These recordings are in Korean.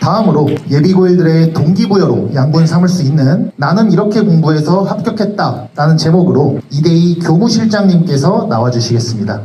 다음으로 예비고일들의 동기부여로 양분 삼을 수 있는 나는 이렇게 공부해서 합격했다 라는 제목으로 이대희 교무실장님께서 나와주시겠습니다.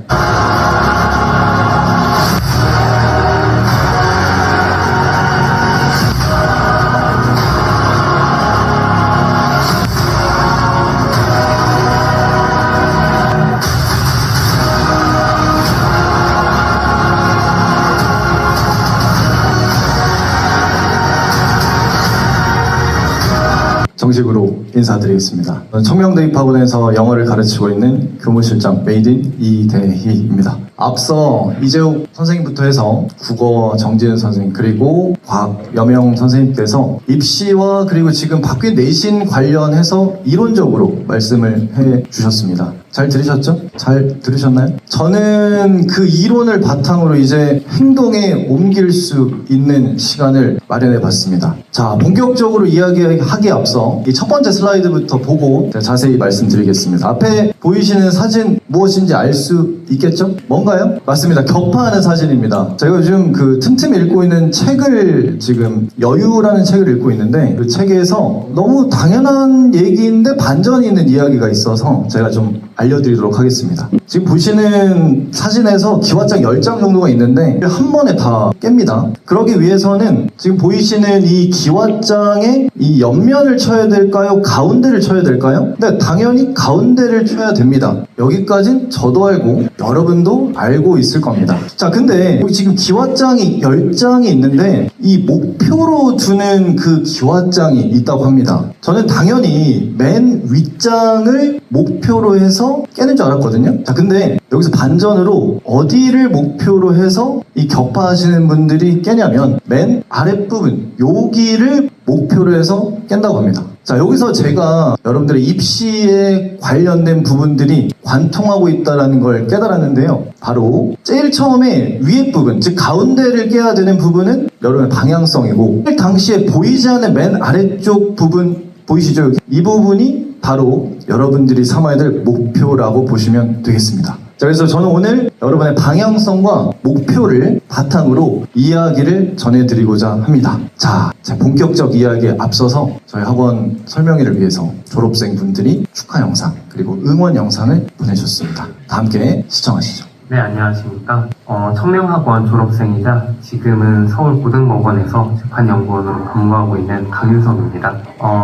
정식으로 인사드리겠습니다. 청명대입학원에서 영어를 가르치고 있는 교무실장 메이드인 이대희입니다. 앞서 이재욱 선생님부터 해서 국어 정지은 선생님 그리고 과학 여명 선생님께서 입시와 그리고 지금 바뀐 내신 관련해서 이론적으로 말씀을 해주셨습니다. 잘 들으셨죠? 잘 들으셨나요? 저는 그 이론을 바탕으로 이제 행동에 옮길 수 있는 시간을 마련해 봤습니다. 자, 본격적으로 이야기하기에 앞서 이 첫 번째 슬라이드부터 보고 자세히 말씀드리겠습니다. 앞에 보이시는 사진 무엇인지 알 수 있겠죠? 뭔가요? 맞습니다. 격파하는 사진입니다. 제가 요즘 그 틈틈이 읽고 있는 책을 지금 여유라는 책을 읽고 있는데 그 책에서 너무 당연한 얘기인데 반전이 있는 이야기가 있어서 제가 좀 알려드리도록 하겠습니다. 지금 보시는 사진에서 기왓장 10장 정도가 있는데 한 번에 다 깹니다. 그러기 위해서는 지금 보이시는 이 기왓장의 이 옆면을 쳐야 될까요? 가운데를 쳐야 될까요? 네, 당연히 가운데를 쳐야 됩니다. 여기까진 저도 알고 여러분도 알고 있을 겁니다. 자, 근데 여기 지금 기왓장이 10장이 있는데 이 목표로 두는 그 기왓장이 있다고 합니다. 저는 당연히 맨 윗장을 목표로 해서 깨는 줄 알았거든요. 자, 근데 여기서 반전으로 어디를 목표로 해서 이 격파하시는 분들이 깨냐면 맨 아랫부분 여기를 목표로 해서 깬다고 합니다. 자, 여기서 제가 여러분들의 입시에 관련된 부분들이 관통하고 있다는 걸 깨달았는데요. 바로 제일 처음에 위에 부분, 즉 가운데를 깨야 되는 부분은 여러분의 방향성이고 당시에 보이지 않는 맨 아래쪽 부분 보이시죠? 이 부분이 바로 여러분들이 삼아야 될 목표라고 보시면 되겠습니다. 자, 그래서 저는 오늘 여러분의 방향성과 목표를 바탕으로 이야기를 전해드리고자 합니다. 자, 본격적 이야기에 앞서서 저희 학원 설명회를 위해서 졸업생 분들이 축하 영상 그리고 응원 영상을 보내주셨습니다. 다 함께 시청하시죠. 네, 안녕하십니까. 청명학원 졸업생이자 지금은 서울고등법원에서 재판연구원으로 근무하고 있는 강윤성입니다.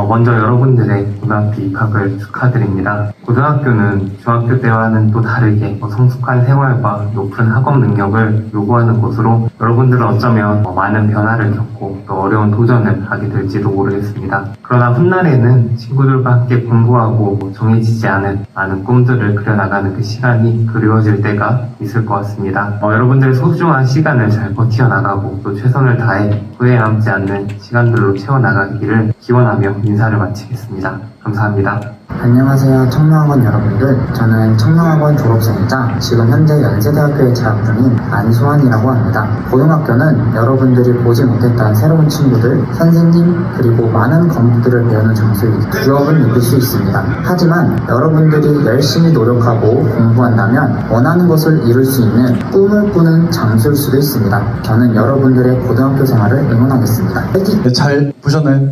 먼저 여러분들의 고등학교 입학을 축하드립니다. 고등학교는 중학교 때와는 또 다르게 성숙한 생활과 높은 학업 능력을 요구하는 곳으로 여러분들은 어쩌면 많은 변화를 겪고 또 어려운 도전을 하게 될지도 모르겠습니다. 그러나 훗날에는 친구들과 함께 공부하고 정해지지 않은 많은 꿈들을 그려나가는 그 시간이 그리워질 때가 있을 것 같습니다. 여러분들의 소중한 시간을 잘 버텨나가고 또 최선을 다해 후회 남지 않는 시간들로 채워나가기를 기원하며 인사를 마치겠습니다. 감사합니다. 안녕하세요, 청명학원 여러분들. 저는 청명학원 졸업생이자 지금 현재 연세대학교에 재학 중인 안수환이라고 합니다. 고등학교는 여러분들이 보지 못했던 새로운 친구들, 선생님, 그리고 많은 과목들을 배우는 장소이기 유업을 느낄 수 있습니다. 하지만 여러분들이 열심히 노력하고 공부한다면 원하는 것을 이룰 수 있는 꿈을 꾸는 장소일 수도 있습니다. 저는 여러분들의 고등학교 생활을 응원하겠습니다. 화이팅! 네, 잘 보셨나요?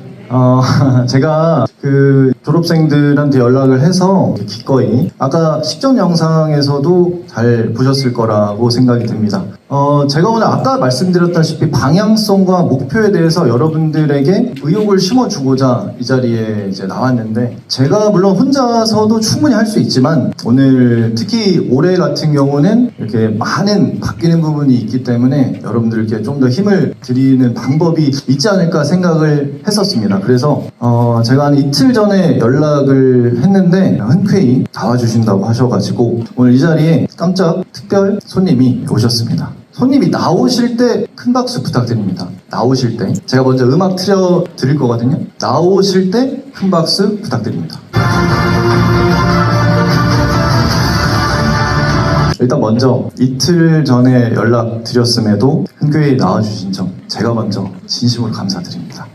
제가 그 졸업생들한테 연락을 해서 기꺼이 아까 식전 영상에서도 잘 보셨을 거라고 생각이 듭니다. 제가 오늘 아까 말씀드렸다시피 방향성과 목표에 대해서 여러분들에게 의욕을 심어주고자 이 자리에 이제 나왔는데 제가 물론 혼자서도 충분히 할 수 있지만 오늘 특히 올해 같은 경우는 이렇게 많은 바뀌는 부분이 있기 때문에 여러분들께 좀 더 힘을 드리는 방법이 있지 않을까 생각을 했었습니다. 그래서 제가 한 이틀 전에 연락을 했는데 흔쾌히 나와주신다고 하셔가지고 오늘 이 자리에 깜짝 특별 손님이 오셨습니다. 손님이 나오실 때 큰 박수 부탁드립니다. 나오실 때 제가 먼저 음악 틀어 드릴 거거든요. 나오실 때 큰 박수 부탁드립니다. 일단 먼저 이틀 전에 연락 드렸음에도 흔쾌히 나와주신 점 제가 먼저 진심으로 감사드립니다.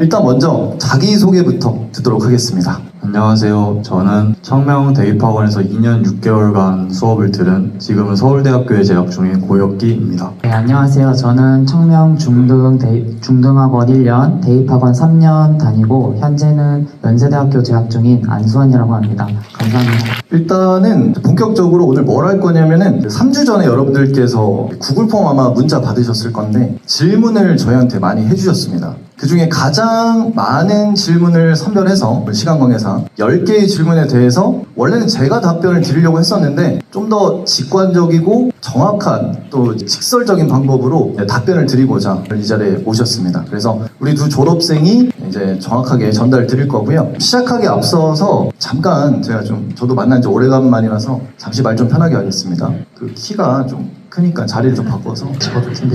일단 먼저 자기소개부터 듣도록 하겠습니다. 안녕하세요. 저는 청명 대입학원에서 2년 6개월간 수업을 들은 지금은 서울대학교에 재학 중인 고혁기입니다. 네, 안녕하세요. 저는 청명 중등학원 1년, 대입학원 3년 다니고 현재는 연세대학교 재학 중인 안수환이라고 합니다. 감사합니다. 일단은 본격적으로 오늘 뭘 할 거냐면은 3주 전에 여러분들께서 구글폼 아마 문자 받으셨을 건데 질문을 저희한테 많이 해주셨습니다. 그 중에 가장 많은 질문을 선별해서 시간 관계상 10개의 질문에 대해서 원래는 제가 답변을 드리려고 했었는데 좀 더 직관적이고 정확한 또 직설적인 방법으로 답변을 드리고자 이 자리에 모셨습니다. 그래서 우리 두 졸업생이 이제 정확하게 전달 드릴 거고요. 시작하기 앞서서 잠깐 저도 만난 지 오래간만이라서 잠시 말 좀 편하게 하겠습니다. 그 키가 좀 크니까 자리를 좀 바꿔서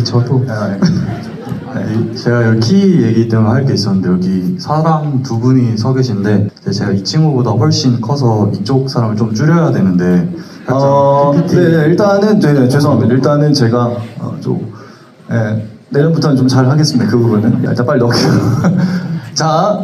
저도 네, 제가 여기 키 얘기 때문에 할 게 있었는데 여기 사람 두 분이 서 계신데 제가 이 친구보다 훨씬 커서 이쪽 사람을 좀 줄여야 되는데 PPT 네, 일단은 죄송합니다. 일단은 제가 내년부터는 좀 잘 하겠습니다. 그 부분은 일단 빨리 넣을게요. 자,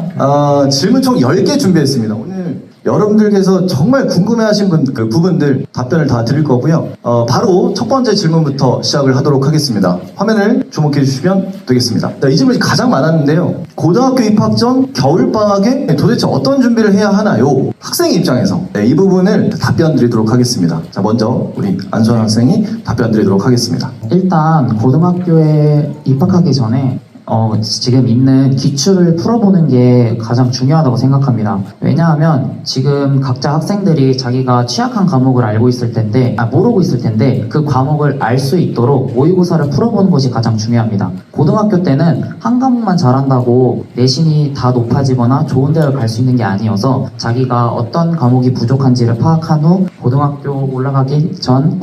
질문 총 10개 준비했습니다. 오늘 여러분들께서 정말 궁금해하신 그 부분들 답변을 다 드릴 거고요. 바로 첫 번째 질문부터 시작을 하도록 하겠습니다. 화면을 주목해 주시면 되겠습니다. 자, 이 질문이 가장 많았는데요. 고등학교 입학 전 겨울방학에 도대체 어떤 준비를 해야 하나요? 학생 입장에서 이 부분을 답변 드리도록 하겠습니다. 자, 먼저 우리 안수환 학생이 답변 드리도록 하겠습니다. 일단 고등학교에 입학하기 전에 지금 있는 기출을 풀어보는 게 가장 중요하다고 생각합니다. 왜냐하면 지금 각자 학생들이 자기가 취약한 과목을 알고 있을 텐데, 모르고 있을 텐데 그 과목을 알 수 있도록 모의고사를 풀어보는 것이 가장 중요합니다. 고등학교 때는 한 과목만 잘한다고 내신이 다 높아지거나 좋은 대학을 갈 수 있는 게 아니어서 자기가 어떤 과목이 부족한지를 파악한 후 고등학교 올라가기 전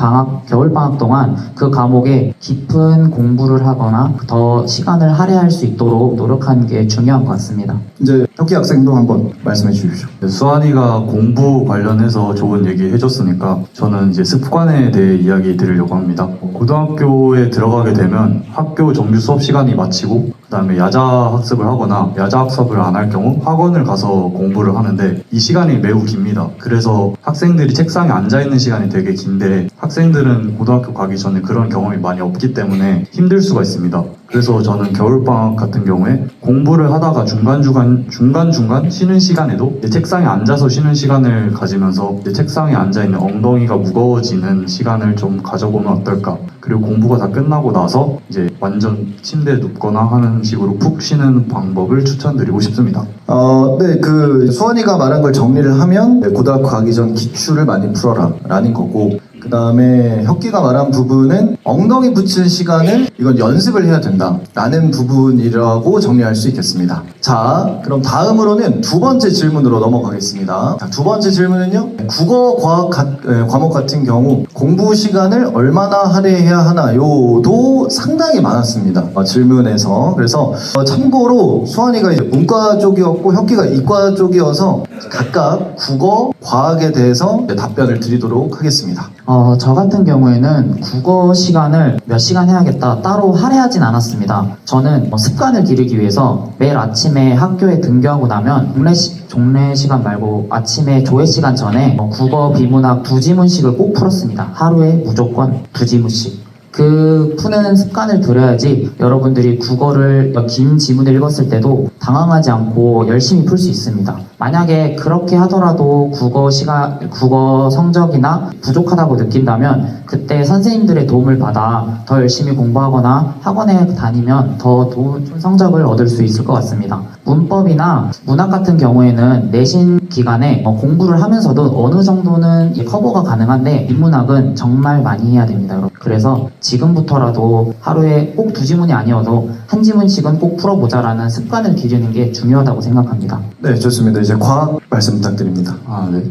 겨울방학 동안 그 과목에 깊은 공부를 하거나 더 시간을 할애할 수 있도록 노력하는 게 중요한 것 같습니다. 이제 혁기 학생도 한번 말씀해 주십시오. 수환이가 공부 관련해서 좋은 얘기 해줬으니까 저는 이제 습관에 대해 이야기 드리려고 합니다. 고등학교에 들어가게 되면 학교 정규 수업 시간이 마치고 그 다음에 야자 학습을 하거나 야자 학습을 안 할 경우 학원을 가서 공부를 하는데 이 시간이 매우 깁니다. 그래서 학생들이 책상에 앉아있는 시간이 되게 긴데 학생들은 고등학교 가기 전에 그런 경험이 많이 없기 때문에 힘들 수가 있습니다. 그래서 저는 겨울방학 같은 경우에 공부를 하다가 중간중간 쉬는 시간에도 내 책상에 앉아서 쉬는 시간을 가지면서 내 책상에 앉아있는 엉덩이가 무거워지는 시간을 좀 가져보면 어떨까. 그리고 공부가 다 끝나고 나서 이제 완전 침대에 눕거나 하는 식으로 푹 쉬는 방법을 추천드리고 싶습니다. 네, 그 수환이가 말한 걸 정리를 하면 고등학교 가기 전 기출을 많이 풀어라 라는 거고, 그 다음에 혁기가 말한 부분은 엉덩이 붙이는 시간을 이건 연습을 해야 된다 라는 부분이라고 정리할 수 있겠습니다. 자, 그럼 다음으로는 두 번째 질문으로 넘어가겠습니다. 자, 두 번째 질문은요, 국어, 과학 과목 같은 경우 공부 시간을 얼마나 할애해야 하나요?도 상당히 많았습니다. 질문에서. 그래서 참고로 수환이가 이제 문과 쪽이었고 혁기가 이과 쪽이어서 각각 국어, 과학에 대해서 답변을 드리도록 하겠습니다. 저 같은 경우에는 국어 시간을 몇 시간 해야겠다 따로 할애하진 않았습니다. 저는 습관을 기르기 위해서 매일 아침에 학교에 등교하고 나면 종례 시간 말고 아침에 조회 시간 전에 국어, 비문학 2지문씩을 꼭 풀었습니다. 하루에 무조건 2지문씩. 그 푸는 습관을 들여야지 여러분들이 국어를 긴 지문을 읽었을 때도 당황하지 않고 열심히 풀 수 있습니다. 만약에 그렇게 하더라도 국어 성적이나 부족하다고 느낀다면 그때 선생님들의 도움을 받아 더 열심히 공부하거나 학원에 다니면 더 좋은 성적을 얻을 수 있을 것 같습니다. 문법이나 문학 같은 경우에는 내신 기간에 공부를 하면서도 어느 정도는 커버가 가능한데 인문학은 정말 많이 해야 됩니다, 여러분. 그래서 지금부터라도 하루에 꼭 2지문이 아니어도 1지문씩은 꼭 풀어보자라는 습관을 기르는 게 중요하다고 생각합니다. 네, 좋습니다. 이제 과학 말씀 부탁드립니다. 네.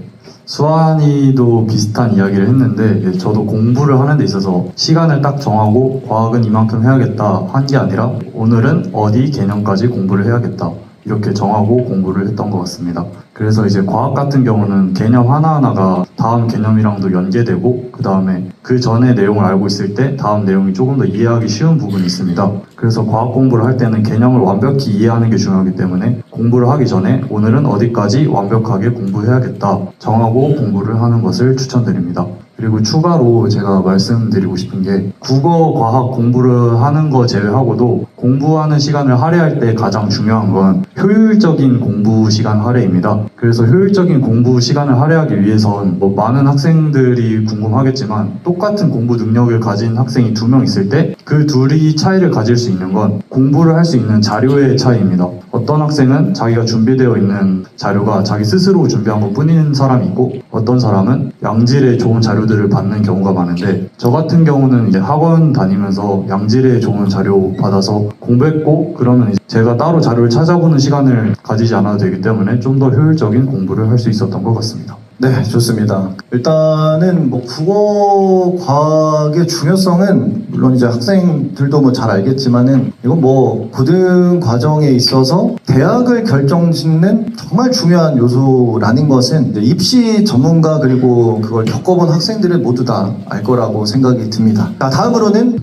수환이도 비슷한 이야기를 했는데 저도 공부를 하는 데 있어서 시간을 딱 정하고 과학은 이만큼 해야겠다 한 게 아니라 오늘은 어디 개념까지 공부를 해야겠다 이렇게 정하고 공부를 했던 것 같습니다. 그래서 이제 과학 같은 경우는 개념 하나하나가 다음 개념이랑도 연계되고 그 다음에 그 전에 내용을 알고 있을 때 다음 내용이 조금 더 이해하기 쉬운 부분이 있습니다. 그래서 과학 공부를 할 때는 개념을 완벽히 이해하는 게 중요하기 때문에 공부를 하기 전에 오늘은 어디까지 완벽하게 공부해야겠다 정하고 공부를 하는 것을 추천드립니다. 그리고 추가로 제가 말씀드리고 싶은 게 국어, 과학 공부를 하는 거 제외하고도 공부하는 시간을 할애할 때 가장 중요한 건 효율적인 공부 시간 할애입니다. 그래서 효율적인 공부 시간을 할애하기 위해선 뭐 많은 학생들이 궁금하겠지만 똑같은 공부 능력을 가진 학생이 2명 있을 때 그 둘이 차이를 가질 수 있는 건 공부를 할 수 있는 자료의 차이입니다. 어떤 학생은 자기가 준비되어 있는 자료가 자기 스스로 준비한 것 뿐인 사람이 있고 어떤 사람은 양질의 좋은 자료들을 받는 경우가 많은데 저 같은 경우는 이제 학원 다니면서 양질의 좋은 자료 받아서 공부했고 그러면 이제 제가 따로 자료를 찾아보는 시간을 가지지 않아도 되기 때문에 좀 더 효율적인 공부를 할 수 있었던 것 같습니다. 네, 좋습니다. 일단은 뭐 국어 과학의 중요성은 물론 이제 학생들도 뭐 잘 알겠지만은 이건 뭐 고등 과정에 있어서 대학을 결정짓는 정말 중요한 요소라는 것은 이제 입시 전문가 그리고 그걸 겪어본 학생들은 모두 다 알 거라고 생각이 듭니다. 자, 다음으로는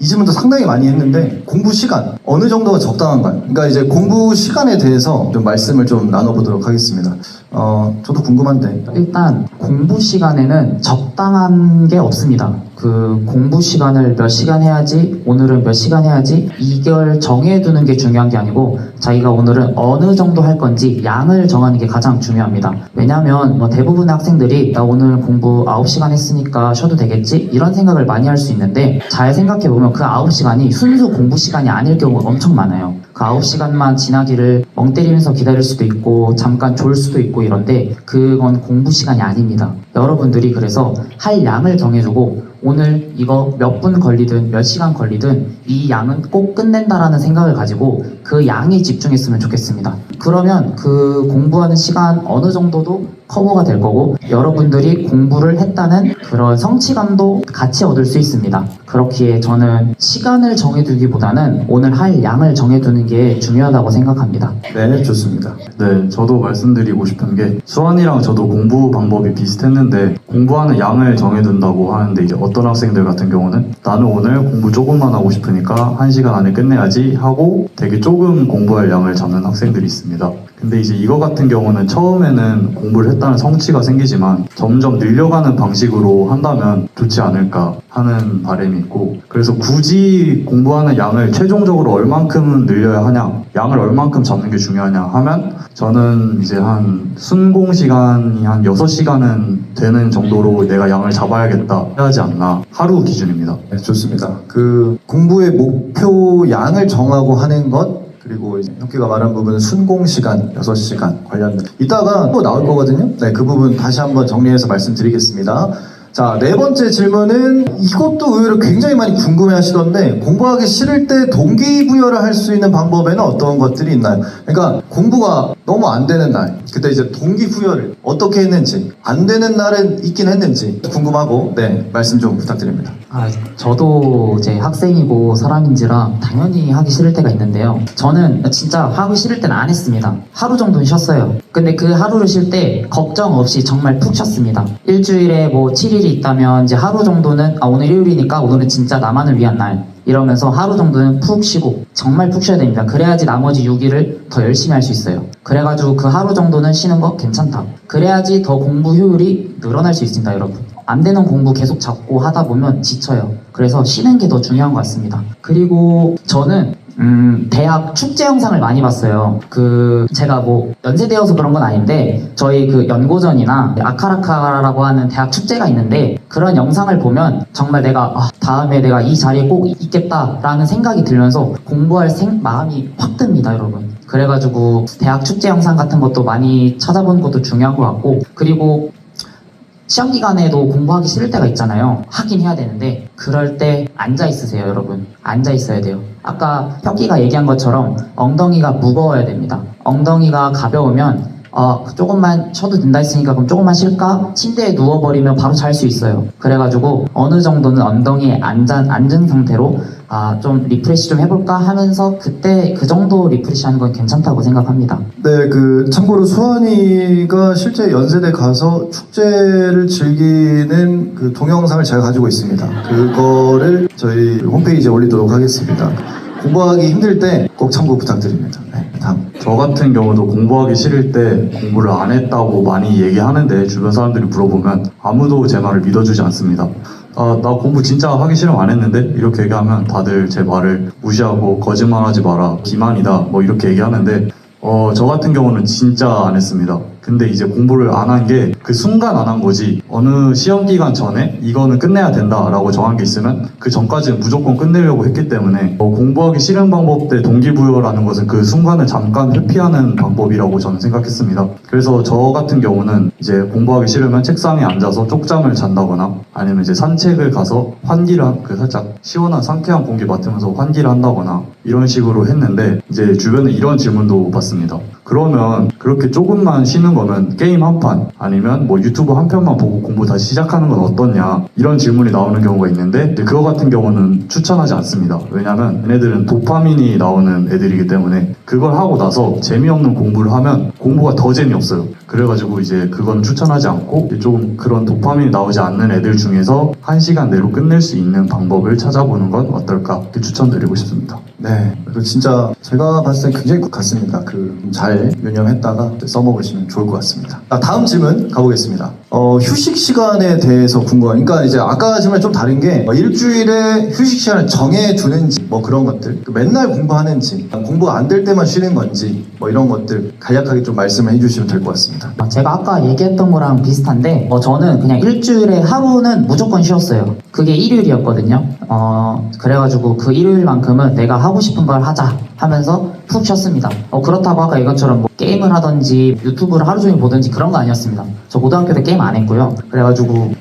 이 질문도 상당히 많이 했는데 공부 시간 어느 정도가 적당한가요? 그러니까 이제 공부 시간에 대해서 좀 말씀을 좀 나눠보도록 하겠습니다. 저도 궁금한데 일단 공부 시간에는 적당한 게 없습니다. 그 공부 시간을 몇 시간 해야지, 오늘은 몇 시간 해야지 이걸 정해두는 게 중요한 게 아니고 자기가 오늘은 어느 정도 할 건지 양을 정하는 게 가장 중요합니다. 왜냐하면 뭐 대부분의 학생들이 나 오늘 공부 9시간 했으니까 쉬어도 되겠지? 이런 생각을 많이 할 수 있는데 잘 생각해보면 그 9시간이 순수 공부 시간이 아닐 경우가 엄청 많아요. 그 9시간만 지나기를 멍 때리면서 기다릴 수도 있고 잠깐 졸 수도 있고 이런데 그건 공부 시간이 아닙니다. 여러분들이 그래서 할 양을 정해주고 오늘 이거 몇 분 걸리든 몇 시간 걸리든 이 양은 꼭 끝낸다라는 생각을 가지고 그 양에 집중했으면 좋겠습니다. 그러면 그 공부하는 시간 어느 정도도 커버가 될 거고 여러분들이 공부를 했다는 그런 성취감도 같이 얻을 수 있습니다. 그렇기에 저는 시간을 정해두기보다는 오늘 할 양을 정해두는 게 중요하다고 생각합니다. 네, 좋습니다. 네, 저도 말씀드리고 싶은 게 수환이랑 저도 공부 방법이 비슷했는데 공부하는 양을 정해둔다고 하는데 이제 어떤 학생들 같은 경우는 나는 오늘 공부 조금만 하고 싶으니까 1시간 안에 끝내야지 하고 되게 조금 공부할 양을 잡는 학생들이 있습니다. 근데 이제 이거 같은 경우는 처음에는 공부를 했다는 성취가 생기지만 점점 늘려가는 방식으로 한다면 좋지 않을까 하는 바람이 있고 그래서 굳이 공부하는 양을 최종적으로 얼만큼 늘려야 하냐 양을 얼만큼 잡는 게 중요하냐 하면 저는 이제 한 순공 시간이 한 6시간은 되는 정도로 내가 양을 잡아야겠다 해야 하지 않나 하루 기준입니다. 네, 좋습니다. 그 공부의 목표 양을 정하고 하는 것 그리고 이제 혁기가 말한 부분은 순공시간 6시간 관련된 이따가 또 나올 거거든요. 네, 그 부분 다시 한번 정리해서 말씀드리겠습니다. 자, 네 번째 질문은 이것도 의외로 굉장히 많이 궁금해 하시던데 공부하기 싫을 때 동기부여를 할 수 있는 방법에는 어떤 것들이 있나요? 그러니까 공부가 너무 안 되는 날 그때 이제 동기부여를 어떻게 했는지 안 되는 날은 있긴 했는지 궁금하고 네, 말씀 좀 부탁드립니다. 저도 이제 학생이고 사람인지라 당연히 하기 싫을 때가 있는데요. 저는 진짜 하기 싫을 때는 안 했습니다. 하루 정도는 쉬었어요. 근데 그 하루를 쉴 때 걱정 없이 정말 푹 쉬었습니다. 일주일에 뭐 7일이 있다면 이제 하루 정도는 오늘 일요일이니까 오늘은 진짜 나만을 위한 날 이러면서 하루 정도는 푹 쉬고 정말 푹 쉬어야 됩니다. 그래야지 나머지 6일을 더 열심히 할 수 있어요. 그래가지고 그 하루 정도는 쉬는 거 괜찮다. 그래야지 더 공부 효율이 늘어날 수 있습니다, 여러분. 안 되는 공부 계속 잡고 하다 보면 지쳐요. 그래서 쉬는 게 더 중요한 것 같습니다. 그리고 저는 대학 축제 영상을 많이 봤어요. 제가 뭐 연세대여서 그런 건 아닌데 저희 그 연고전이나 아카라카라고 하는 대학 축제가 있는데 그런 영상을 보면 정말 내가 다음에 내가 이 자리에 꼭 있겠다라는 생각이 들면서 공부할 마음이 확 듭니다, 여러분. 그래가지고 대학 축제 영상 같은 것도 많이 찾아보는 것도 중요한 것 같고 그리고 시험 기간에도 공부하기 싫을 때가 있잖아요. 하긴 해야 되는데 그럴 때 앉아 있으세요, 여러분. 앉아 있어야 돼요. 아까 혁기가 얘기한 것처럼 엉덩이가 무거워야 됩니다. 엉덩이가 가벼우면 조금만 쉬어도 된다 했으니까 그럼 조금만 쉴까? 침대에 누워버리면 바로 잘 수 있어요. 그래가지고 어느 정도는 엉덩이에 앉은 상태로 좀 리프레시 좀 해볼까 하면서 그때 그 정도 리프레시 하는 건 괜찮다고 생각합니다. 네, 참고로 수환이가 실제 연세대 가서 축제를 즐기는 그 동영상을 제가 가지고 있습니다. 그거를 저희 홈페이지에 올리도록 하겠습니다. 공부하기 힘들 때 꼭 참고 부탁드립니다. 네, 다음. 저 같은 경우도 공부하기 싫을 때 공부를 안 했다고 많이 얘기하는데 주변 사람들이 물어보면 아무도 제 말을 믿어주지 않습니다. 나 공부 진짜 하기 싫으면 안 했는데? 이렇게 얘기하면 다들 제 말을 무시하고 거짓말하지 마라, 기만이다 뭐 이렇게 얘기하는데 저 같은 경우는 진짜 안 했습니다. 근데 이제 공부를 안 한 게 그 순간 안 한 거지, 어느 시험 기간 전에 이거는 끝내야 된다라고 정한 게 있으면 그 전까지는 무조건 끝내려고 했기 때문에 공부하기 싫은 방법 때 동기부여라는 것은 그 순간을 잠깐 회피하는 방법이라고 저는 생각했습니다. 그래서 저 같은 경우는 이제 공부하기 싫으면 책상에 앉아서 쪽잠을 잔다거나 아니면 이제 산책을 가서 환기를 살짝 시원한 상쾌한 공기 맡으면서 환기를 한다거나 이런 식으로 했는데, 이제 주변에 이런 질문도 받습니다. 그러면 그렇게 조금만 쉬는 거면 게임 한 판 아니면 뭐 유튜브 한 편만 보고 공부 다시 시작하는 건 어떻냐, 이런 질문이 나오는 경우가 있는데 그거 같은 경우는 추천하지 않습니다. 왜냐면 얘네들은 도파민이 나오는 애들이기 때문에 그걸 하고 나서 재미없는 공부를 하면 공부가 더 재미없어요. 그래가지고 이제 그건 추천하지 않고 조금 그런 도파민이 나오지 않는 애들 중에서 1시간 내로 끝낼 수 있는 방법을 찾아보는 건 어떨까, 이렇게 추천드리고 싶습니다. 네, 그리고 진짜 제가 봤을 때 굉장히 같습니다. 잘 유념했다가 써먹으시면 좋을 것 같습니다. 다음 질문 가보겠습니다. 휴식 시간에 대해서 궁금한, 그러니까 이제 아까 질문이 좀 다른 게 일주일에 휴식 시간을 정해두는지 뭐 그런 것들, 맨날 공부하는지 공부가 안 될 때만 쉬는 건지 뭐 이런 것들 간략하게 좀 말씀을 해주시면 될 것 같습니다. 제가 아까 얘기했던 거랑 비슷한데 저는 그냥 일주일에 하루는 무조건 쉬었어요. 그게 일요일이었거든요. 그래가지고 그 일요일만큼은 내가 하고 싶은 걸 하자 하면서 푹 쉬었습니다. 그렇다고 아까 이것처럼 뭐 게임을 하든지 유튜브를 하루 종일 보든지 그런 거 아니었습니다. 저 고등학교 때 게임 안 했고요. 그래가지고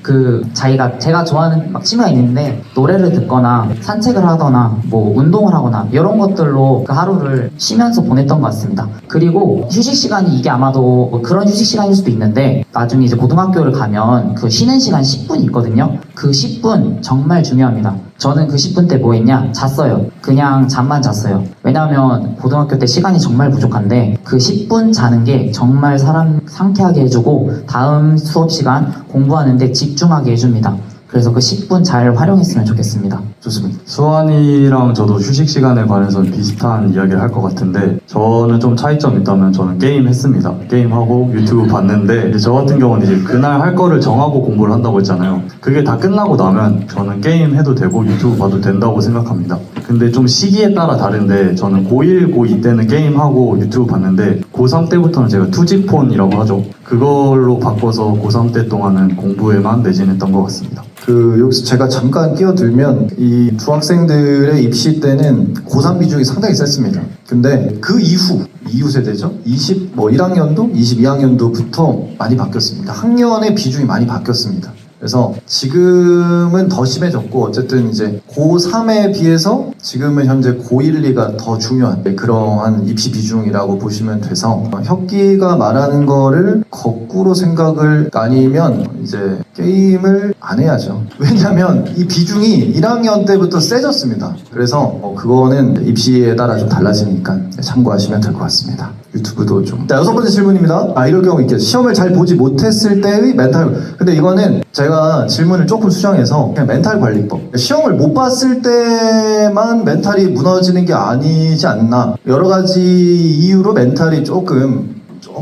제가 좋아하는 막 취미가 있는데 노래를 듣거나 산책을 하거나 뭐 운동을 하거나 이런 것들로 그 하루를 쉬면서 보냈던 것 같습니다. 그리고 휴식 시간이 이게 아마도 뭐 그런 휴식 시간일 수도 있는데 나중에 이제 고등학교를 가면 그 쉬는 시간 10분이 있거든요. 그 10분 정말 중요합니다. 저는 그 10분 때 뭐 했냐? 잤어요. 그냥 잠만 잤어요. 왜냐하면 고등학교 때 시간이 정말 부족한데 그 10분 자는 게 정말 사람 상쾌하게 해주고 다음 수업 시간 공부하는데 집중하게 해줍니다. 그래서 그 10분 잘 활용했으면 좋겠습니다. 좋습니다. 수환이랑 저도 휴식 시간에 관해서 비슷한 이야기를 할 것 같은데, 저는 좀 차이점이 있다면 저는 게임 했습니다. 게임하고 유튜브 봤는데, 이제 저 같은 경우는 이제 그날 할 거를 정하고 공부를 한다고 했잖아요. 그게 다 끝나고 나면 저는 게임 해도 되고 유튜브 봐도 된다고 생각합니다. 근데 좀 시기에 따라 다른데, 저는 고1, 고2 때는 게임하고 유튜브 봤는데 고3 때부터는 제가 투지폰이라고 하죠. 그걸로 바꿔서 고3 때 동안은 공부에만 매진했던 것 같습니다. 여기서 제가 잠깐 끼어들면 이 중학생들의 입시 때는 고3 비중이 상당히 셌습니다. 근데 그 이후 세대죠. 1학년도, 22학년도부터 많이 바뀌었습니다. 학년의 비중이 많이 바뀌었습니다. 그래서 지금은 더 심해졌고, 어쨌든 이제 고3에 비해서 지금은 현재 고1, 2가 더 중요한 그러한 입시 비중이라고 보시면 돼서, 혁기가 말하는 거를 거꾸로 생각을 아니면 이제 게임을 안 해야죠. 왜냐면 이 비중이 1학년 때부터 세졌습니다. 그래서 그거는 입시에 따라 좀 달라지니까 참고하시면 될 것 같습니다. 유튜브도 좀. 자, 6번째 질문입니다. 이럴 경우 있겠죠. 시험을 잘 보지 못했을 때의 멘탈. 근데 이거는 제가 질문을 조금 수정해서 그냥 멘탈 관리법. 시험을 못 봤을 때만 멘탈이 무너지는 게 아니지 않나. 여러 가지 이유로 멘탈이 조금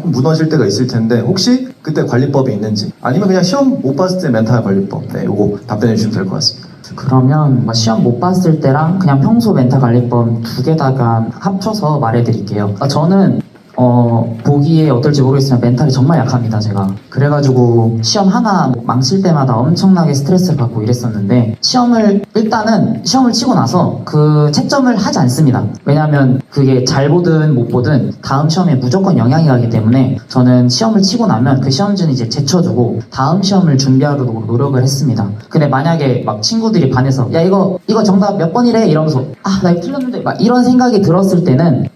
무너질 때가 있을 텐데, 혹시 그때 관리법이 있는지, 아니면 그냥 시험 못 봤을 때 멘탈 관리법. 요거 답변해 주시면 될 것 같습니다. 그러면 시험 못 봤을 때랑 그냥 평소 멘탈 관리법 두 개다가 합쳐서 말해드릴게요. 저는 보기에 어떨지 모르겠지만 멘탈이 정말 약합니다, 제가. 그래가지고 시험 하나 망칠 때마다 엄청나게 스트레스를 받고 이랬었는데, 일단은 시험을 치고 나서 그 채점을 하지 않습니다. 왜냐하면 그게 잘 보든 못 보든 다음 시험에 무조건 영향이 가기 때문에 저는 시험을 치고 나면 그 시험지는 이제 제쳐두고 다음 시험을 준비하도록 노력을 했습니다. 근데 만약에 막 친구들이 반에서 이거 정답 몇 번이래? 이러면서 나 이거 틀렸는데 막 이런 생각이 들었을 때는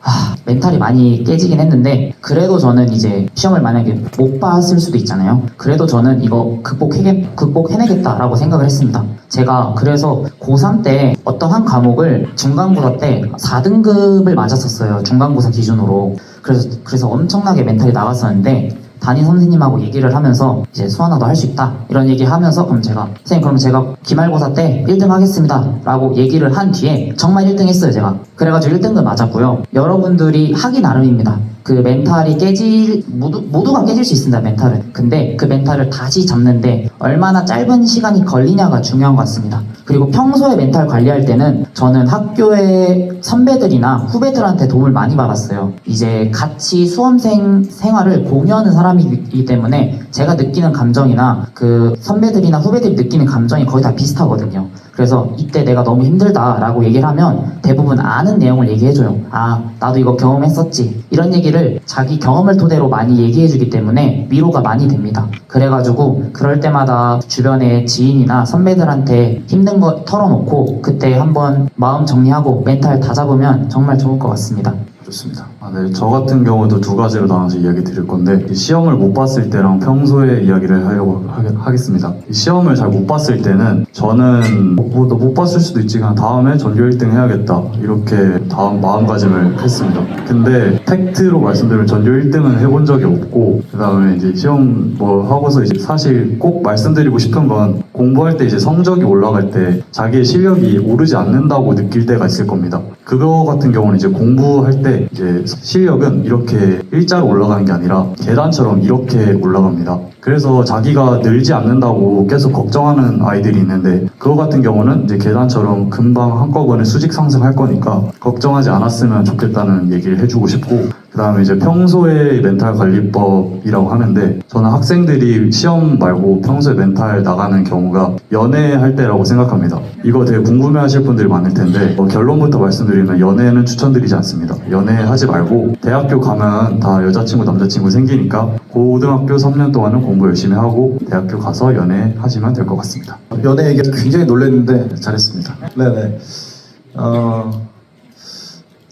멘탈이 많이 깨지긴 했는데 그래도 저는 이제 시험을 만약에 못 봤을 수도 있잖아요. 그래도 저는 이거 극복해내겠다라고 생각을 했습니다. 제가 그래서 고3 때 어떤 한 과목을 중간고사 때 4등급을 맞았었어요. 중간고사 기준으로. 그래서 엄청나게 멘탈이 나갔었는데 담임 선생님하고 얘기를 하면서 이제 수아나도 할 수 있다 이런 얘기하면서 그럼 제가 기말고사 때 1등 하겠습니다 라고 얘기를 한 뒤에 정말 1등 했어요. 제가 그래가지고 1등급 맞았고요. 여러분들이 하기 나름입니다. 그 멘탈이 모두가 깨질 수 있습니다. 멘탈은. 근데 그 멘탈을 다시 잡는데 얼마나 짧은 시간이 걸리냐가 중요한 것 같습니다. 그리고 평소에 멘탈 관리할 때는 저는 학교의 선배들이나 후배들한테 도움을 많이 받았어요. 이제 같이 수험생 생활을 공유하는 사람이기 때문에 제가 느끼는 감정이나 그 선배들이나 후배들이 느끼는 감정이 거의 다 비슷하거든요. 그래서 이때 내가 너무 힘들다라고 얘기를 하면 대부분 아는 내용을 얘기해줘요. 아, 나도 이거 경험했었지. 이런 얘기를 자기 경험을 토대로 많이 얘기해주기 때문에 위로가 많이 됩니다. 그래가지고 그럴 때마다 주변의 지인이나 선배들한테 힘든 거 털어놓고 그때 한번 마음 정리하고 멘탈 다 잡으면 정말 좋을 것 같습니다. 좋습니다. 네, 저 같은 경우도 두 가지로 나눠서 이야기 드릴 건데 시험을 못 봤을 때랑 평소에 이야기를 하려고 하겠습니다. 시험을 잘 못 봤을 때는 저는 못 봤을 수도 있지 그냥 다음에 전교 1등 해야겠다 이렇게 다음 마음가짐을 했습니다. 근데 팩트로 말씀드리면 전교 1등은 해본 적이 없고 그 다음에 이제 시험 하고서 이제 사실 꼭 말씀드리고 싶은 건 공부할 때 이제 성적이 올라갈 때 자기의 실력이 오르지 않는다고 느낄 때가 있을 겁니다. 그거 같은 경우는 이제 공부할 때 이제 실력은 이렇게 일자로 올라가는 게 아니라 계단처럼 이렇게 올라갑니다. 그래서 자기가 늘지 않는다고 계속 걱정하는 아이들이 있는데 그거 같은 경우는 이제 계단처럼 금방 한꺼번에 수직 상승할 거니까 걱정하지 않았으면 좋겠다는 얘기를 해주고 싶고 그 다음에 이제 평소에 멘탈 관리법이라고 하는데 저는 학생들이 시험 말고 평소에 멘탈 나가는 경우가 연애할 때라고 생각합니다. 이거 되게 궁금해하실 분들이 많을 텐데 결론부터 말씀드리면 연애는 추천드리지 않습니다. 연애하지 말고 대학교 가면 다 여자친구 남자친구 생기니까 고등학교 3년 동안은 공부 열심히 하고 대학교 가서 연애하시면 될 것 같습니다. 연애 얘기 굉장히 놀랐는데 잘했습니다. 네네.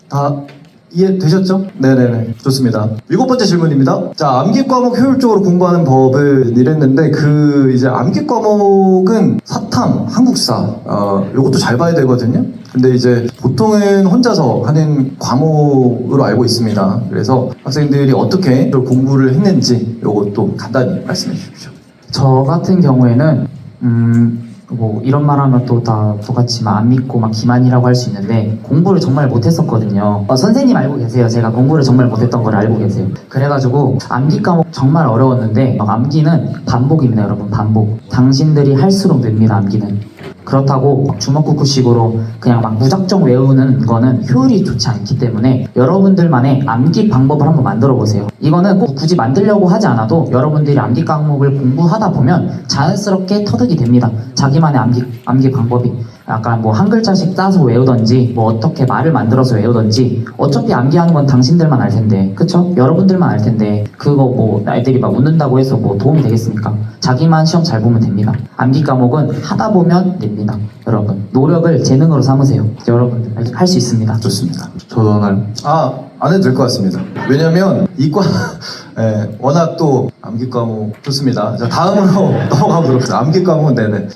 다 이해되셨죠? 네네네. 좋습니다. 7번째 질문입니다. 자, 암기 과목 효율적으로 공부하는 법을 이랬는데 이제 암기 과목은 사탐, 한국사 요것도 잘 봐야 되거든요. 근데 이제 보통은 혼자서 하는 과목으로 알고 있습니다. 그래서 학생들이 어떻게 공부를 했는지 요것도 간단히 말씀해 주십시오. 저 같은 경우에는 이런 말 하면 또 다 똑같이 안 믿고 기만이라고 할 수 있는데 공부를 정말 못했었거든요. 선생님 알고 계세요. 제가 공부를 정말 못했던 걸 알고 계세요. 그래가지고 암기 과목 정말 어려웠는데 암기는 반복입니다. 여러분, 반복. 당신들이 할수록 늡니다. 암기는. 그렇다고 주먹구구식으로 그냥 무작정 외우는 거는 효율이 좋지 않기 때문에 여러분들만의 암기 방법을 한번 만들어 보세요. 이거는 꼭 굳이 만들려고 하지 않아도 여러분들이 암기 과목을 공부하다 보면 자연스럽게 터득이 됩니다. 자기만의 암기 방법이. 약간 한 글자씩 따서 외우던지 어떻게 말을 만들어서 외우던지 어차피 암기하는 건 당신들만 알 텐데 그쵸? 여러분들만 알 텐데 그거 애들이 웃는다고 해서 도움이 되겠습니까? 자기만 시험 잘 보면 됩니다. 암기 과목은 하다 보면 됩니다. 여러분 노력을 재능으로 삼으세요. 여러분들 할 수 있습니다. 좋습니다. 저도 하나요? 안 해도 될 것 같습니다. 왜냐면 이과 워낙 또 암기 과목 좋습니다. 자, 다음으로 넘어가 보도록 하겠습니다. 암기 과목은 네네.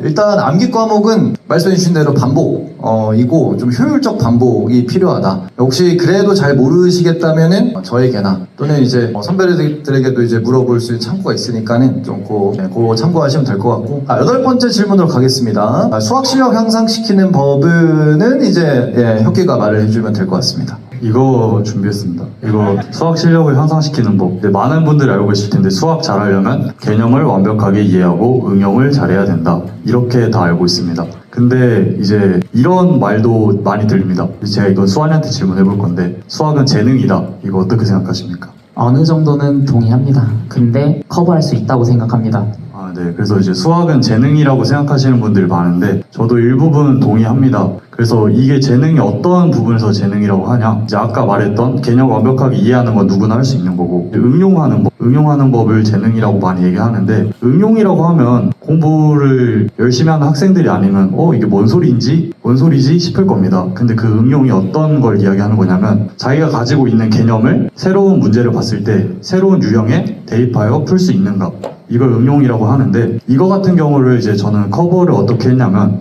일단 암기 과목은 말씀해 주신 대로 반복이고 좀 효율적 반복이 필요하다. 혹시 그래도 잘 모르시겠다면은 저에게나 또는 이제 선배들에게도 이제 물어볼 수 있는 창구가 있으니까는 좀 그거 참고하시면 될 것 같고. 8번째 질문으로 가겠습니다. 수학 실력 향상시키는 법은 이제 혁기가 말을 해주면 될 것 같습니다. 이거 준비했습니다. 이거 수학 실력을 향상시키는 법. 많은 분들이 알고 계실 텐데 수학 잘하려면 개념을 완벽하게 이해하고 응용을 잘해야 된다. 이렇게 다 알고 있습니다. 근데 이제 이런 말도 많이 들립니다. 제가 이거 수아한테 질문해 볼 건데 수학은 재능이다. 이거 어떻게 생각하십니까? 어느 정도는 동의합니다. 근데 커버할 수 있다고 생각합니다. 네. 그래서 이제 수학은 재능이라고 생각하시는 분들이 많은데 저도 일부분 동의합니다. 그래서 이게 재능이 어떤 부분에서 재능이라고 하냐? 이제 아까 말했던 개념 완벽하게 이해하는 건 누구나 할 수 있는 거고 응용하는 법을 재능이라고 많이 얘기하는데 응용이라고 하면 공부를 열심히 하는 학생들이 아니면 이게 뭔 소리지 싶을 겁니다. 근데 그 응용이 어떤 걸 이야기하는 거냐면 자기가 가지고 있는 개념을 새로운 문제를 봤을 때 새로운 유형에 대입하여 풀 수 있는가? 이걸 응용이라고 하는데 이거 같은 경우를 이제 저는 커버를 어떻게 했냐면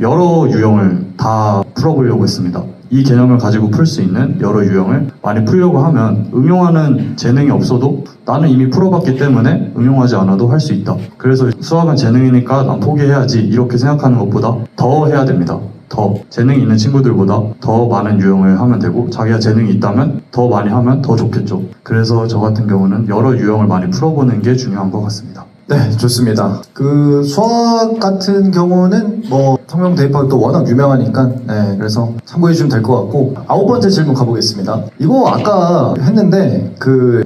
여러 유형을 다 풀어보려고 했습니다. 이 개념을 가지고 풀 수 있는 여러 유형을 많이 풀려고 하면 응용하는 재능이 없어도 나는 이미 풀어봤기 때문에 응용하지 않아도 할 수 있다. 그래서 수학은 재능이니까 난 포기해야지 이렇게 생각하는 것보다 더 해야 됩니다. 더 재능이 있는 친구들보다 더 많은 유형을 하면 되고 자기가 재능이 있다면 더 많이 하면 더 좋겠죠. 그래서 저 같은 경우는 여러 유형을 많이 풀어보는 게 중요한 것 같습니다. 네, 좋습니다. 그 수학 같은 경우는 뭐 성명 대입학도 워낙 유명하니까 네, 그래서 참고해 주시면 될 것 같고 9번째 질문 가보겠습니다. 이거 아까 했는데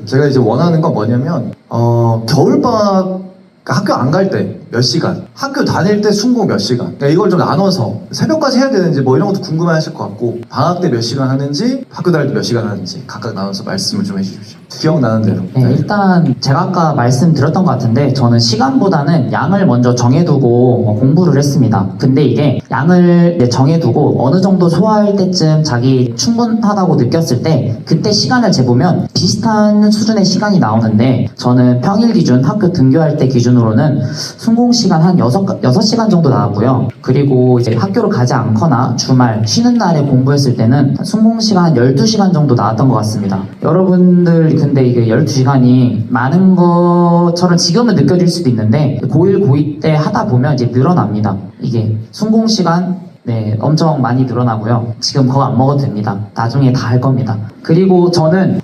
제가 이제 원하는 건 뭐냐면 겨울방학 학교 안 갈 때 몇 시간, 학교 다닐 때 순공 몇 시간, 그러니까 이걸 좀 나눠서 새벽까지 해야 되는지 뭐 이런 것도 궁금해 하실 것 같고 방학 때 몇 시간 하는지 학교 다닐 때 몇 시간 하는지 각각 나눠서 말씀을 좀 해주십시오. 기억나는 대로. 네, 일단 제가 아까 말씀드렸던 것 같은데 저는 시간보다는 양을 먼저 정해두고 공부를 했습니다. 근데 이게 양을 정해두고 어느 정도 소화할 때쯤 자기 충분하다고 느꼈을 때 그때 시간을 재보면 비슷한 수준의 시간이 나오는데 저는 평일 기준 학교 등교할 때 기준으로는 순공 시간 한 6시간 정도 나왔고요. 그리고 이제 학교를 가지 않거나 주말 쉬는 날에 공부했을 때는 순공 시간 한 12시간 정도 나왔던 것 같습니다. 여러분들 근데 이게 12시간이 많은 것처럼 지금은 느껴질 수도 있는데 고1, 고2 때 하다 보면 이제 늘어납니다. 이게 순공 시간 엄청 많이 늘어나고요. 지금 그거 안 먹어도 됩니다. 나중에 다 할 겁니다. 그리고 저는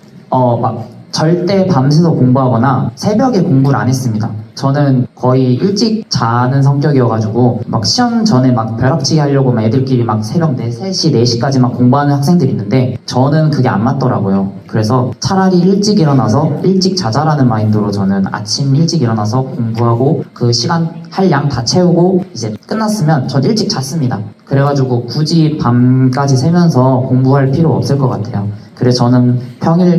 절대 밤새서 공부하거나 새벽에 공부를 안 했습니다. 저는 거의 일찍 자는 성격이어가지고 막 시험 전에 막 벼락치기 하려고 막 애들끼리 막 새벽 3시, 4시까지 막 공부하는 학생들이 있는데 저는 그게 안 맞더라고요. 그래서 차라리 일찍 일어나서 일찍 자자라는 마인드로 저는 아침 일찍 일어나서 공부하고 그 시간 할 양 다 채우고 이제 끝났으면 전 일찍 잤습니다. 그래가지고 굳이 밤까지 새면서 공부할 필요 없을 것 같아요. 그래서 저는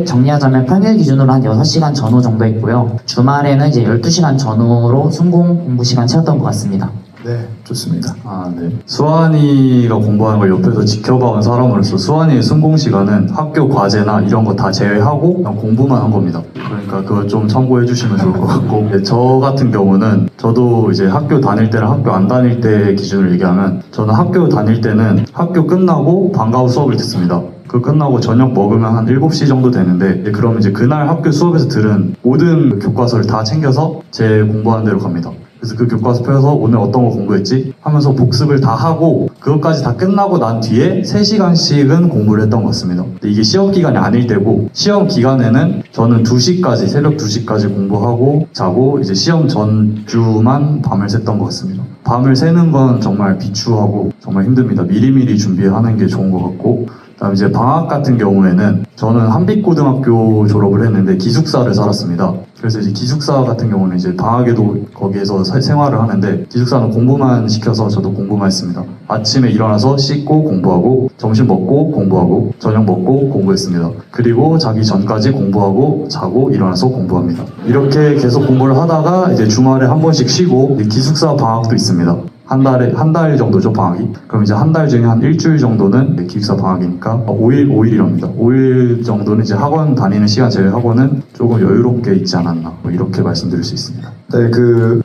정리하자면 평일 기준으로 한 6시간 전후 정도 했고요. 주말에는 이제 12시간 전후로 순공 공부 시간 채웠던 것 같습니다. 네, 좋습니다. 네. 수환이가 공부하는 걸 옆에서 지켜봐온 사람으로서 수환이의 순공 시간은 학교 과제나 이런 거 다 제외하고 그냥 공부만 한 겁니다. 그러니까 그거 좀 참고해 주시면 좋을 것 같고 저 같은 경우는 저도 이제 학교 다닐 때랑 학교 안 다닐 때 기준을 얘기하면 저는 학교 다닐 때는 학교 끝나고 방과 후 수업을 듣습니다. 그 끝나고 저녁 먹으면 한 7시 정도 되는데 그럼 이제 그날 학교 수업에서 들은 모든 교과서를 다 챙겨서 제 공부하는 대로 갑니다. 그래서 그 교과서 펴서 오늘 어떤 거 공부했지? 하면서 복습을 다 하고 그것까지 다 끝나고 난 뒤에 3시간씩은 공부를 했던 것 같습니다. 근데 이게 시험 기간이 아닐 때고 시험 기간에는 저는 2시까지 새벽 2시까지 공부하고 자고 이제 시험 전주만 밤을 샜던 것 같습니다. 밤을 새는 건 정말 비추하고 정말 힘듭니다. 미리미리 준비하는 게 좋은 것 같고 그다음 이제 방학 같은 경우에는 저는 한빛고등학교 졸업을 했는데 기숙사를 살았습니다. 그래서 이제 기숙사 같은 경우는 이제 방학에도 거기에서 생활을 하는데 기숙사는 공부만 시켜서 저도 공부만 했습니다. 아침에 일어나서 씻고 공부하고 점심 먹고 공부하고 저녁 먹고 공부했습니다. 그리고 자기 전까지 공부하고 자고 일어나서 공부합니다. 이렇게 계속 공부를 하다가 이제 주말에 한 번씩 쉬고 기숙사 방학도 있습니다. 한 달 정도죠, 방학이. 그럼 이제 한 달 중에 한 일주일 정도는 기숙사 방학이니까 5일이랍니다. 5일 정도는 이제 학원 다니는 시간 제외하고는 조금 여유롭게 있지 않았나. 이렇게 말씀드릴 수 있습니다. 네,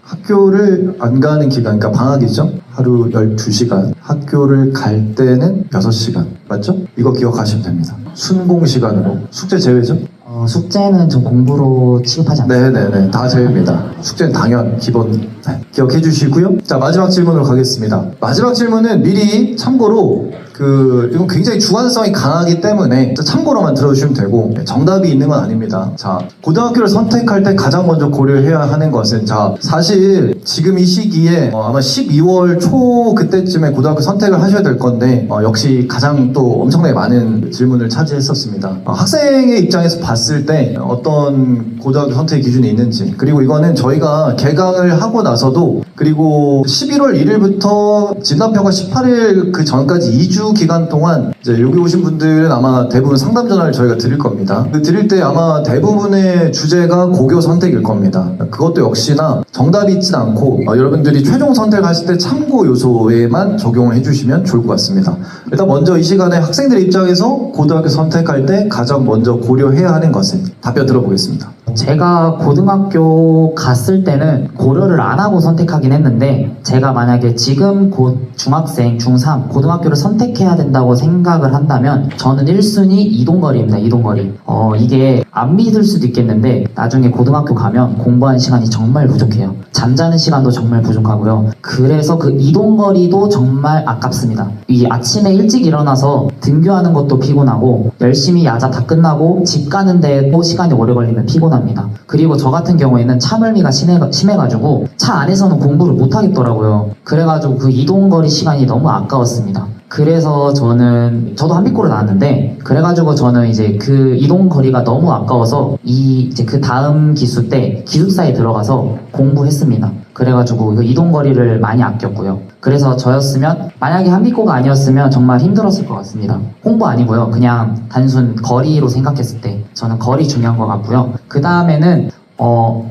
학교를 안 가는 기간, 그러니까 방학이죠? 하루 12시간. 학교를 갈 때는 6시간. 맞죠? 이거 기억하시면 됩니다. 순공 시간으로. 숙제 제외죠? 숙제는 좀 공부로 취급하지 않습니다. 네네네. 다 제외입니다. 숙제는 당연, 기본 네, 기억해 주시고요. 자, 마지막 질문으로 가겠습니다. 마지막 질문은 미리 참고로 이건 굉장히 주관성이 강하기 때문에 참고로만 들어주시면 되고 정답이 있는 건 아닙니다. 자, 고등학교를 선택할 때 가장 먼저 고려해야 하는 것은 사실 지금 이 시기에 아마 12월 초 그때쯤에 고등학교 선택을 하셔야 될 건데 역시 가장 또 엄청나게 많은 질문을 차지했었습니다. 학생의 입장에서 봤을 때 어떤 고등학교 선택 기준이 있는지, 그리고 이거는 저희가 개강을 하고 나서도, 그리고 11월 1일부터 진단평가 18일 그 전까지 2주 기간 동안 이제 여기 오신 분들은 아마 대부분 상담 전화를 저희가 드릴 겁니다. 드릴 때 아마 대부분의 주제가 고교 선택일 겁니다. 그것도 역시나 정답이 있진 않고 여러분들이 최종 선택하실 때 참고 요소에만 적용을 해주시면 좋을 것 같습니다. 일단 먼저 이 시간에 학생들 입장에서 고등학교 선택할 때 가장 먼저 고려해야 하는 것은 답변 들어보겠습니다. 제가 고등학교 갔을 때는 고려를 안 하고 선택하긴 했는데, 제가 만약에 지금 곧 중학생, 중3, 고등학교를 선택해야 된다고 생각을 한다면 저는 1순위 이동거리입니다. 이동거리. 이게 안 믿을 수도 있겠는데 나중에 고등학교 가면 공부하는 시간이 정말 부족해요. 잠자는 시간도 정말 부족하고요. 그래서 그 이동거리도 정말 아깝습니다. 이 아침에 일찍 일어나서 등교하는 것도 피곤하고, 열심히 야자 다 끝나고 집 가는데도 시간이 오래 걸리면 피곤합니다. 그리고 저 같은 경우에는 차멀미가 심해가지고 차 안에서는 공부를 못 하겠더라고요. 그래가지고 그 이동거리 시간이 너무 아까웠습니다. 그래서 저도 한빛고를 나왔는데, 그래가지고 저는 이제 그 이동거리가 너무 아까워서 이제 그 다음 기수 때 기숙사에 들어가서 공부했습니다. 그래가지고 그 이동거리를 많이 아꼈고요. 그래서 저였으면, 만약에 한빛고가 아니었으면 정말 힘들었을 것 같습니다. 홍보 아니고요. 그냥 단순 거리로 생각했을 때 저는 거리 중요한 것 같고요. 그 다음에는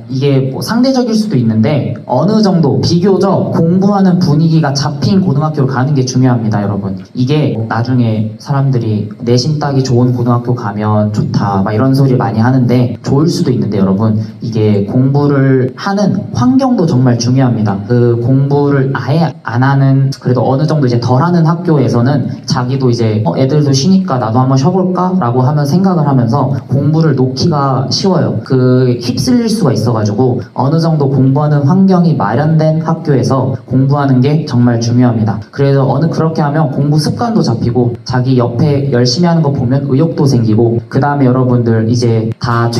이게 뭐 상대적일 수도 있는데 어느 정도 비교적 공부하는 분위기가 잡힌 고등학교로 가는 게 중요합니다, 여러분. 이게 나중에 사람들이 내신 따기 좋은 고등학교 가면 좋다 막 이런 소리 많이 하는데, 좋을 수도 있는데 여러분, 이게 공부를 하는 환경도 정말 중요합니다. 그 공부를 아예 안 하는, 그래도 어느 정도 이제 덜 하는 학교에서는 자기도 이제 애들도 쉬니까 나도 한번 쉬어볼까? 라고 하면 생각을 하면서 공부를 놓기가 쉬워요. 휩쓸릴 수가 있어가지고 어느 정도 공부하는 환경이 마련된 학교에서 공부하는 게 정말 중요합니다. 그래서 그렇게 하면 공부 습관도 잡히고 자기 옆에 열심히 하는 거 보면 의욕도 생기고, 그 다음에 여러분들 이제 다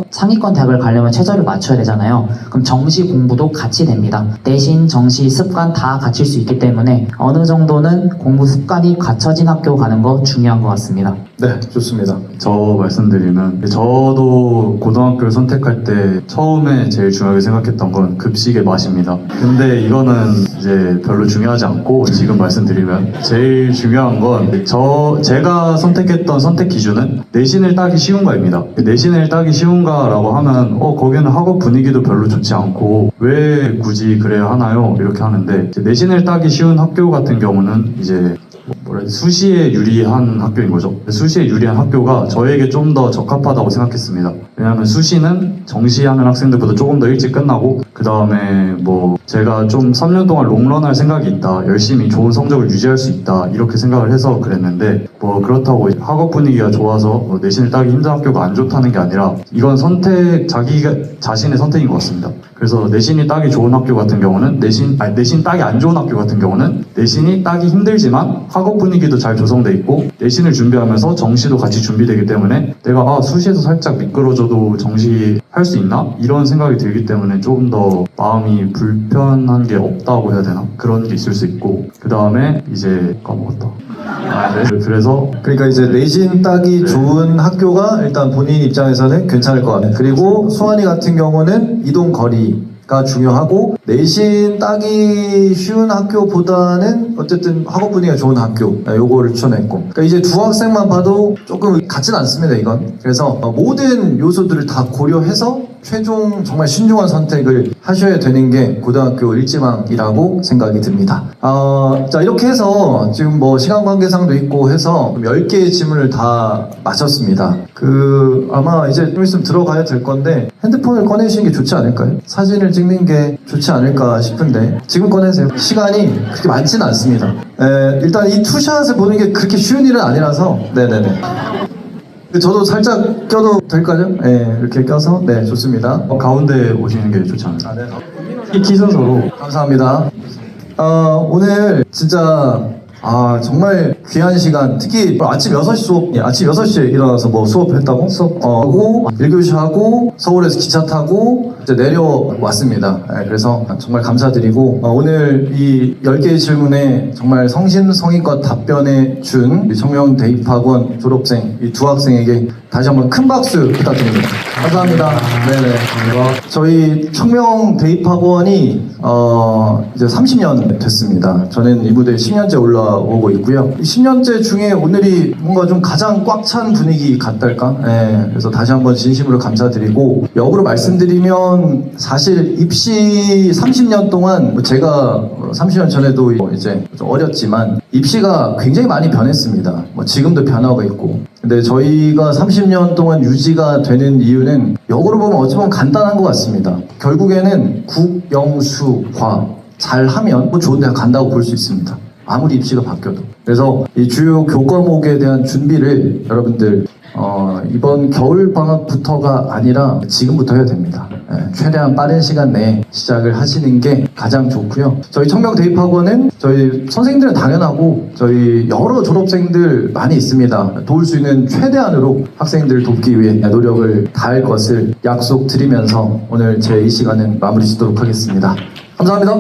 상위권 대학을 가려면 최저를 맞춰야 되잖아요. 그럼 정시 공부도 같이 됩니다. 내신, 정시, 습관 다 갖출 수 있기 때문에 어느 정도는 공부 습관이 갖춰진 학교 가는 거 중요한 것 같습니다. 네, 좋습니다. 저 말씀드리면, 저도 고등학교를 선택할 때 처음에 제일 중요하게 생각했던 건 급식의 맛입니다. 근데 이거는 이제 별로 중요하지 않고, 지금 말씀드리면 제일 중요한 건 제가 선택했던 선택 기준은 내신을 따기 쉬운가입니다. 내신을 따기 쉬운가라고 하면 거기는 학업 분위기도 별로 좋지 않고 왜 굳이 그래야 하나요? 이렇게 하는데, 이제 내신을 따기 쉬운 학교 같은 경우는 이제 수시에 유리한 학교인 거죠. 수시에 유리한 학교가 저에게 좀 더 적합하다고 생각했습니다. 왜냐하면 수시는 정시하는 학생들보다 조금 더 일찍 끝나고, 그 다음에 제가 좀 3년 동안 롱런 할 생각이 있다, 열심히 좋은 성적을 유지할 수 있다, 이렇게 생각을 해서 그랬는데, 그렇다고 학업 분위기가 좋아서 내신을 따기 힘든 학교가 안 좋다는 게 아니라, 이건 자기가 자신의 선택인 것 같습니다. 그래서 내신이 따기 좋은 학교 같은 경우는 내신 따기 안 좋은 학교 같은 경우는 내신이 따기 힘들지만 학업 분위기도 잘 조성돼 있고, 내신을 준비하면서 정시도 같이 준비되기 때문에 내가 수시에서 살짝 미끄러져도 정시 할 수 있나? 이런 생각이 들기 때문에 조금 더 마음이 불편한 게 없다고 해야 되나? 그런 게 있을 수 있고, 그 다음에 이제 까먹었다. 네. 그래서 그러니까 이제 내신 따기 좋은 학교가 일단 본인 입장에서는 괜찮을 것 같아요. 그리고 수환이 같은 경우는 이동 거리가 중요하고, 내신 따기 쉬운 학교보다는 어쨌든 학업 분위기가 좋은 학교, 요거를 추천했고, 그러니까 이제 두 학생만 봐도 조금 같진 않습니다, 이건. 그래서 모든 요소들을 다 고려해서 최종 정말 신중한 선택을 하셔야 되는 게 고등학교 일지망이라고 생각이 듭니다. 자, 이렇게 해서 지금 시간 관계상도 있고 해서 10개의 질문을 다 마쳤습니다. 아마 이제 좀 있으면 들어가야 될 건데, 핸드폰을 꺼내시는 게 좋지 않을까요? 사진을 찍는 게 좋지 않을까 싶은데 지금 꺼내세요. 시간이 그렇게 많지는 않습니다. 일단 이 투샷을 보는 게 그렇게 쉬운 일은 아니라서. 네네네. 저도 살짝 껴도 될까요? 네, 이렇게 껴서. 네, 좋습니다. 가운데 오시는 게 좋지 않나요? 키순서로 감사합니다. 오늘 진짜 정말 귀한 시간, 특히 아침 6시 수업, 아침 6시에 일어나서 뭐 수업했다고? 하고 1교시 하고 서울에서 기차 타고 이제 내려왔습니다. 그래서 정말 감사드리고 오늘 이 10개의 질문에 정말 성심성의껏 답변해 준 우리 청명대입학원 졸업생 이 두 학생에게 다시 한번 큰 박수 부탁드립니다. 감사합니다. 네네. 저희 청명대입학원이 이제 30년 됐습니다. 저는 이 무대에 10년째 올라오고 있고요. 10년째 중에 오늘이 뭔가 좀 가장 꽉 찬 분위기 같달까? 그래서 다시 한번 진심으로 감사드리고 역으로 말씀드리면 사실 입시 30년 동안 제가 30년 전에도 이제 좀 어렸지만 입시가 굉장히 많이 변했습니다. 지금도 변하고 있고. 근데 저희가 30년 동안 유지가 되는 이유는 역으로 보면 어찌 보면 간단한 것 같습니다. 결국에는 국, 영, 수, 과 잘하면 좋은 대학 간다고 볼 수 있습니다. 아무리 입시가 바뀌어도. 그래서 이 주요 교과목에 대한 준비를 여러분들 이번 겨울 방학부터가 아니라 지금부터 해야 됩니다. 최대한 빠른 시간 내에 시작을 하시는 게 가장 좋고요. 저희 청명대입학원은 저희 선생님들은 당연하고 저희 여러 졸업생들 많이 있습니다. 도울 수 있는 최대한으로 학생들을 돕기 위해 노력을 다할 것을 약속드리면서 오늘 제 이 시간은 마무리 짓도록 하겠습니다. 감사합니다.